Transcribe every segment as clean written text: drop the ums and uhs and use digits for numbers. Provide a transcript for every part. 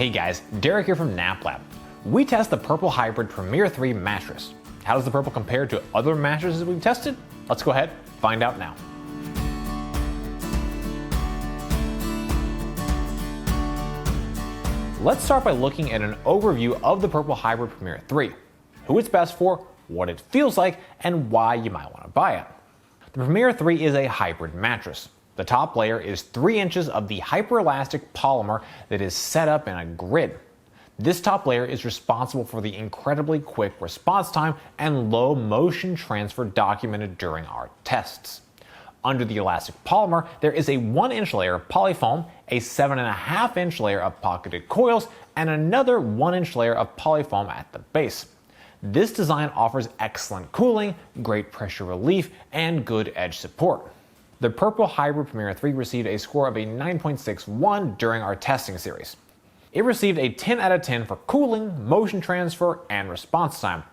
Hey guys, Derek here from NapLab. We test the Purple Hybrid Premier 3 mattress. How does the Purple compare to other mattresses we've tested? Let's go ahead, find out now. Let's start by looking at an overview of the Purple Hybrid Premier 3, who it's best for, what it feels like, and why you might want to buy it. The Premier 3 is a hybrid mattress. The top layer is 3 inches of the hyperelastic polymer that is set up in a grid. This top layer is responsible for the incredibly quick response time and low motion transfer documented during our tests. Under the elastic polymer, there is a 1-inch layer of polyfoam, a 7.5-inch layer of pocketed coils, and another 1-inch layer of polyfoam at the base. This design offers excellent cooling, great pressure relief, and good edge support. The Purple Hybrid Premier 3 received a score of a 9.61 during our testing series. It received a 10 out of 10 for cooling, motion transfer, and response time.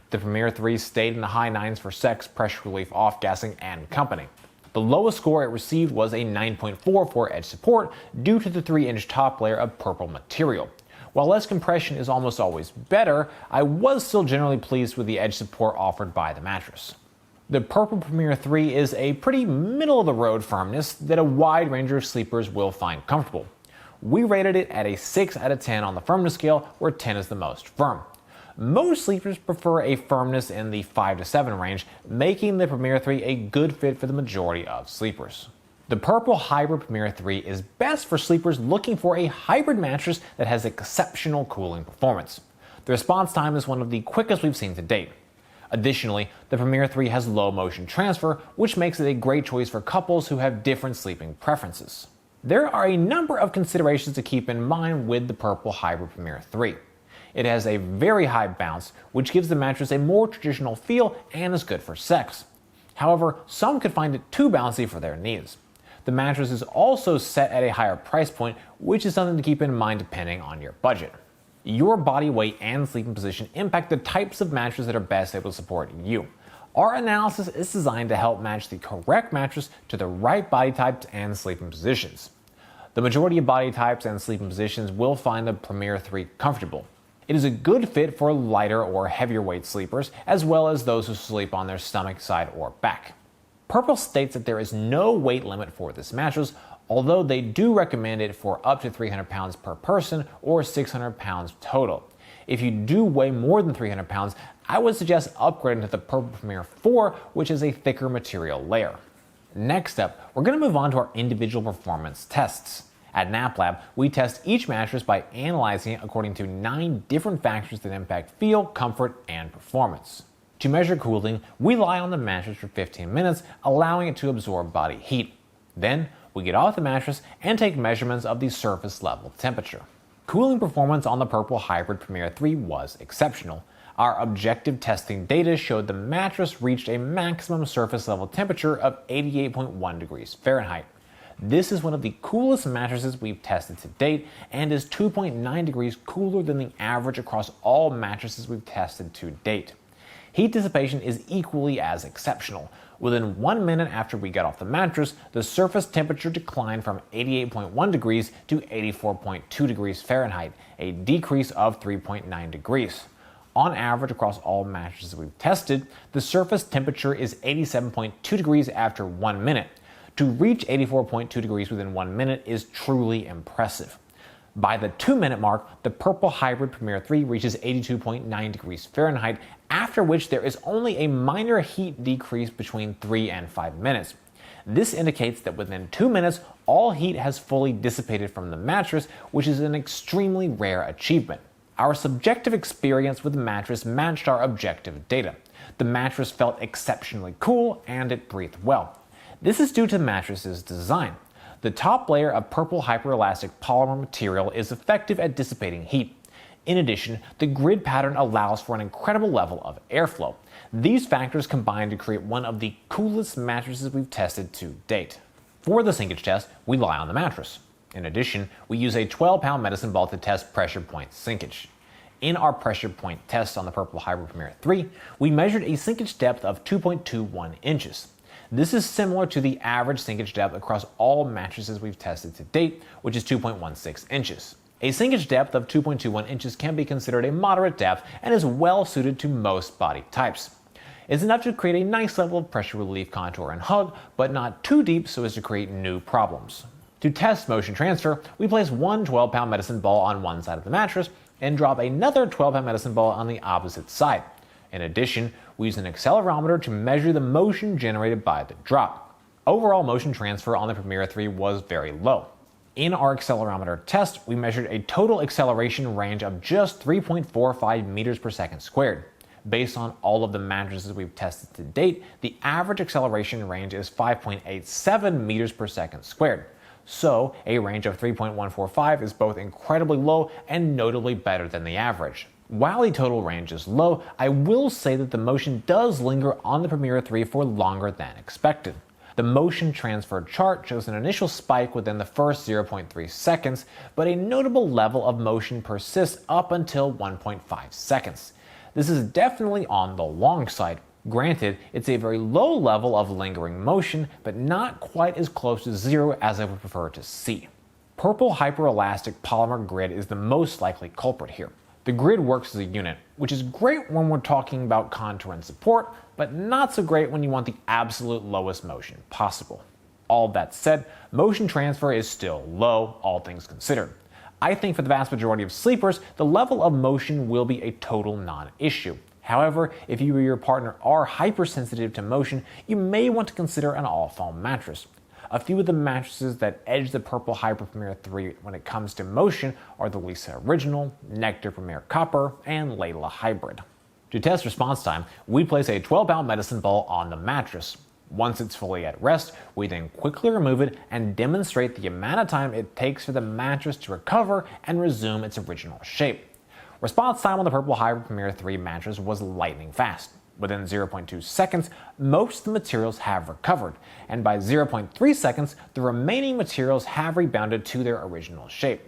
The Premier 3 stayed in the high 9s for sex, pressure relief, off-gassing, and company. The lowest score it received was a 9.4 for edge support due to the 3-inch top layer of purple material. While less compression is almost always better, I was still generally pleased with the edge support offered by the mattress. The Purple Premier 3 is a pretty middle-of-the-road firmness that a wide range of sleepers will find comfortable. We rated it at a 6 out of 10 on the firmness scale, where 10 is the most firm. Most sleepers prefer a firmness in the 5 to 7 range, making the Premier 3 a good fit for the majority of sleepers. The Purple Hybrid Premier 3 is best for sleepers looking for a hybrid mattress that has exceptional cooling performance. The response time is one of the quickest we've seen to date. Additionally, the Premier 3 has low motion transfer, which makes it a great choice for couples who have different sleeping preferences. There are a number of considerations to keep in mind with the Purple Hybrid Premier 3. It has a very high bounce, which gives the mattress a more traditional feel and is good for sex. However, some could find it too bouncy for their needs. The mattress is also set at a higher price point, which is something to keep in mind depending on your budget. Your body weight and sleeping position impact the types of mattress that are best able to support you. Our analysis is designed to help match the correct mattress to the right body types and sleeping positions. The majority of body types and sleeping positions will find the Premier 3 comfortable. It is a good fit for lighter or heavier weight sleepers, as well as those who sleep on their stomach, side, or back. Purple states that there is no weight limit for this mattress, although they do recommend it for up to 300 pounds per person or 600 pounds total. If you do weigh more than 300 pounds, I would suggest upgrading to the Purple Premier 4, which is a thicker material layer. Next up, we're going to move on to our individual performance tests. At NapLab, we test each mattress by analyzing it according to 9 different factors that impact feel, comfort, and performance. To measure cooling, we lie on the mattress for 15 minutes, allowing it to absorb body heat. Then, we get off the mattress and take measurements of the surface level temperature. Cooling performance on the Purple Hybrid Premier 3 was exceptional. Our objective testing data showed the mattress reached a maximum surface level temperature of 88.1 degrees Fahrenheit. This is one of the coolest mattresses we've tested to date and is 2.9 degrees cooler than the average across all mattresses we've tested to date. Heat dissipation is equally as exceptional. Within 1 minute after we got off the mattress, the surface temperature declined from 88.1 degrees to 84.2 degrees Fahrenheit, a decrease of 3.9 degrees. On average, across all mattresses we've tested, the surface temperature is 87.2 degrees after 1 minute. To reach 84.2 degrees within 1 minute is truly impressive. By the 2-minute mark, the Purple Hybrid Premier 3 reaches 82.9 degrees Fahrenheit, after which there is only a minor heat decrease between 3 and 5 minutes. This indicates that within 2 minutes, all heat has fully dissipated from the mattress, which is an extremely rare achievement. Our subjective experience with the mattress matched our objective data. The mattress felt exceptionally cool and it breathed well. This is due to the mattress's design. The top layer of purple hyperelastic polymer material is effective at dissipating heat. In addition, the grid pattern allows for an incredible level of airflow. These factors combine to create one of the coolest mattresses we've tested to date. For the sinkage test, we lie on the mattress. In addition, we use a 12-pound medicine ball to test pressure point sinkage. In our pressure point test on the Purple Hybrid Premier 3, we measured a sinkage depth of 2.21 inches. This is similar to the average sinkage depth across all mattresses we've tested to date, which is 2.16 inches. A sinkage depth of 2.21 inches can be considered a moderate depth and is well suited to most body types. It's enough to create a nice level of pressure relief, contour, and hug, but not too deep so as to create new problems. To test motion transfer, we place one 12-pound medicine ball on one side of the mattress and drop another 12-pound medicine ball on the opposite side. In addition, we use an accelerometer to measure the motion generated by the drop. Overall motion transfer on the Premier 3 was very low. In our accelerometer test, we measured a total acceleration range of just 3.45 meters per second squared. Based on all of the mattresses we've tested to date, the average acceleration range is 5.87 meters per second squared. So, a range of 3.145 is both incredibly low and notably better than the average. While the total range is low, I will say that the motion does linger on the Premier 3 for longer than expected. The motion transfer chart shows an initial spike within the first 0.3 seconds, but a notable level of motion persists up until 1.5 seconds. This is definitely on the long side. Granted, it's a very low level of lingering motion, but not quite as close to zero as I would prefer to see. Purple hyperelastic polymer grid is the most likely culprit here. The grid works as a unit, which is great when we're talking about contour and support, but not so great when you want the absolute lowest motion possible. All that said, motion transfer is still low, all things considered. I think for the vast majority of sleepers, the level of motion will be a total non-issue. However, if you or your partner are hypersensitive to motion, you may want to consider an all-foam mattress. A few of the mattresses that edge the Purple Hyper Premier 3 when it comes to motion are the Lisa Original, Nectar Premier Copper, and Layla Hybrid. To test response time, we place a 12-pound medicine ball on the mattress. Once it's fully at rest, we then quickly remove it and demonstrate the amount of time it takes for the mattress to recover and resume its original shape. Response time on the Purple Hyper Premier 3 mattress was lightning fast. Within 0.2 seconds, most of the materials have recovered, and by 0.3 seconds, the remaining materials have rebounded to their original shape.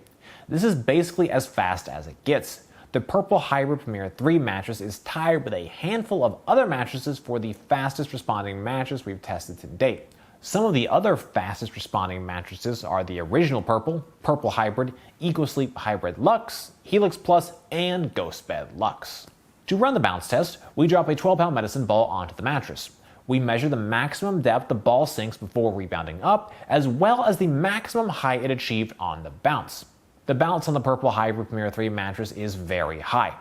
This is basically as fast as it gets. The Purple Hyper Premier 3 mattress is tied with a handful of other mattresses for the fastest responding mattress we've tested to date. Some of the other fastest responding mattresses are the Original Purple, Purple Hybrid, EcoSleep Hybrid Luxe, Helix Plus, and Ghost Bed Luxe. To run the bounce test, we drop a 12-pound medicine ball onto the mattress. We measure the maximum depth the ball sinks before rebounding up, as well as the maximum height it achieved on the bounce. The bounce on the Purple Hyper Premier 3 mattress is very high.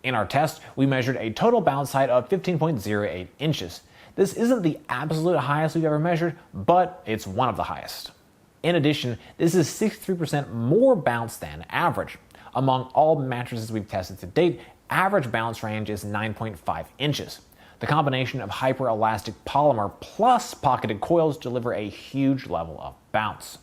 In our test, we measured a total bounce height of 15.08 inches. This isn't the absolute highest we've ever measured, but it's one of the highest. In addition, this is 63% more bounce than average. Among all mattresses we've tested to date, average bounce range is 9.5 inches. The combination of hyperelastic polymer plus pocketed coils deliver a huge level of bounce.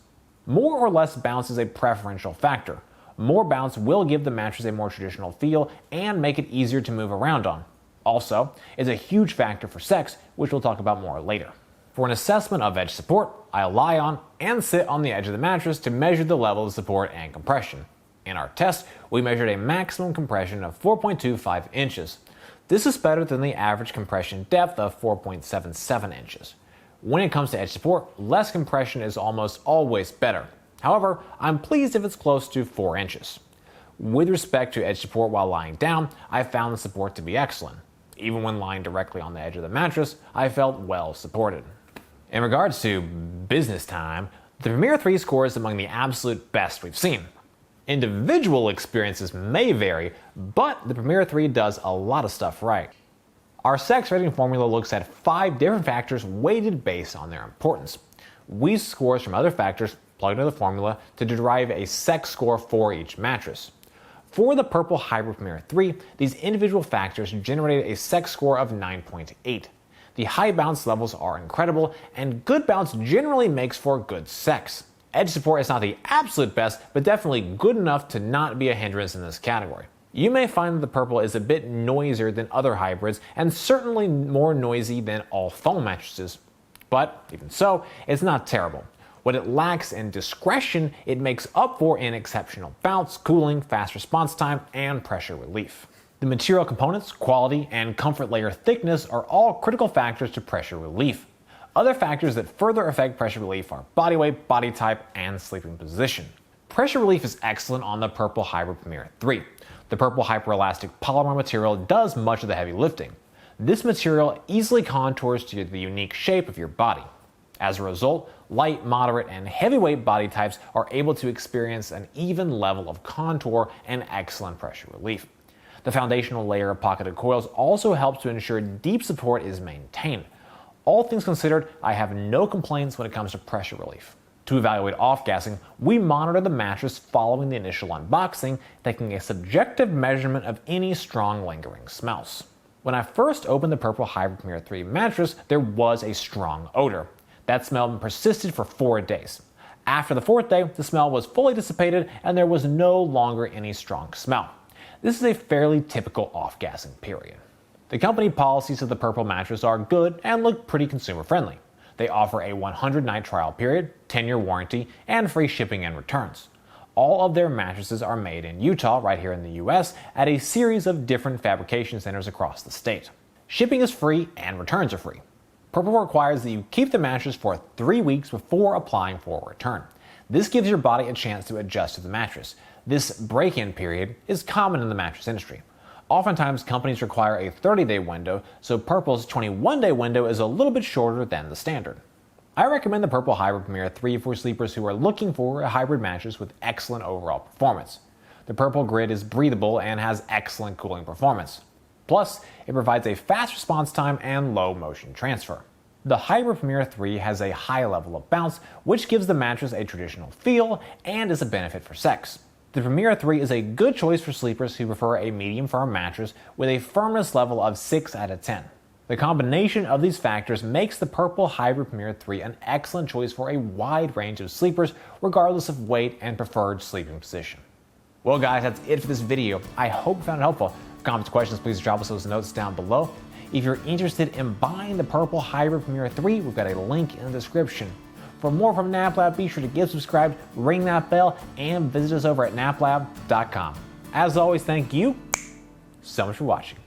More or less bounce is a preferential factor. More bounce will give the mattress a more traditional feel and make it easier to move around on. Also, it's a huge factor for sex, which we'll talk about more later. For an assessment of edge support, I lie on and sit on the edge of the mattress to measure the level of support and compression. In our test, we measured a maximum compression of 4.25 inches. This is better than the average compression depth of 4.77 inches. When it comes to edge support, less compression is almost always better. However, I'm pleased if it's close to 4 inches. With respect to edge support while lying down, I found the support to be excellent. Even when lying directly on the edge of the mattress, I felt well supported. In regards to business time, the Premier 3 scores among the absolute best we've seen. Individual experiences may vary, but the Premier 3 does a lot of stuff right. Our sex rating formula looks at 5 different factors weighted based on their importance. We use scores from other factors plugged into the formula to derive a sex score for each mattress. For the Purple Hyper Premier 3, these individual factors generated a sex score of 9.8. The high bounce levels are incredible, and good bounce generally makes for good sex. Edge support is not the absolute best, but definitely good enough to not be a hindrance in this category. You may find that the Purple is a bit noisier than other hybrids, and certainly more noisy than all foam mattresses. But even so, it's not terrible. What it lacks in discretion, it makes up for in exceptional bounce, cooling, fast response time, and pressure relief. The material components, quality, and comfort layer thickness are all critical factors to pressure relief. Other factors that further affect pressure relief are body weight, body type, and sleeping position. Pressure relief is excellent on the Purple Hybrid Premier 3. The purple hyperelastic polymer material does much of the heavy lifting. This material easily contours to the unique shape of your body. As a result, light, moderate, and heavyweight body types are able to experience an even level of contour and excellent pressure relief. The foundational layer of pocketed coils also helps to ensure deep support is maintained. All things considered, I have no complaints when it comes to pressure relief. To evaluate off-gassing, we monitor the mattress following the initial unboxing, taking a subjective measurement of any strong lingering smells. When I first opened the Purple Hybrid Premier 3 mattress, there was a strong odor. That smell persisted for 4 days. After the 4th day, the smell was fully dissipated and there was no longer any strong smell. This is a fairly typical off-gassing period. The company policies of the Purple mattress are good and look pretty consumer-friendly. They offer a 100-night trial period, 10-year warranty, and free shipping and returns. All of their mattresses are made in Utah, right here in the US, at a series of different fabrication centers across the state. Shipping is free and returns are free. Purple requires that you keep the mattress for 3 weeks before applying for a return. This gives your body a chance to adjust to the mattress. This break-in period is common in the mattress industry. Oftentimes, companies require a 30-day window, so Purple's 21-day window is a little bit shorter than the standard. I recommend the Purple Hybrid Premier 3 for sleepers who are looking for a hybrid mattress with excellent overall performance. The Purple grid is breathable and has excellent cooling performance. Plus, it provides a fast response time and low motion transfer. The Hybrid Premier 3 has a high level of bounce, which gives the mattress a traditional feel and is a benefit for sex. The Premier 3 is a good choice for sleepers who prefer a medium firm mattress with a firmness level of 6 out of 10. The combination of these factors makes the Purple Hybrid Premier 3 an excellent choice for a wide range of sleepers regardless of weight and preferred sleeping position. Well guys, that's it for this video. I hope you found it helpful. Comments, questions, please drop us those notes down below. If you're interested in buying the Purple Hybrid Premier 3, we've got a link in the description. For more from NapLab, be sure to get subscribed, ring that bell, and visit us over at naplab.com. As always, thank you so much for watching.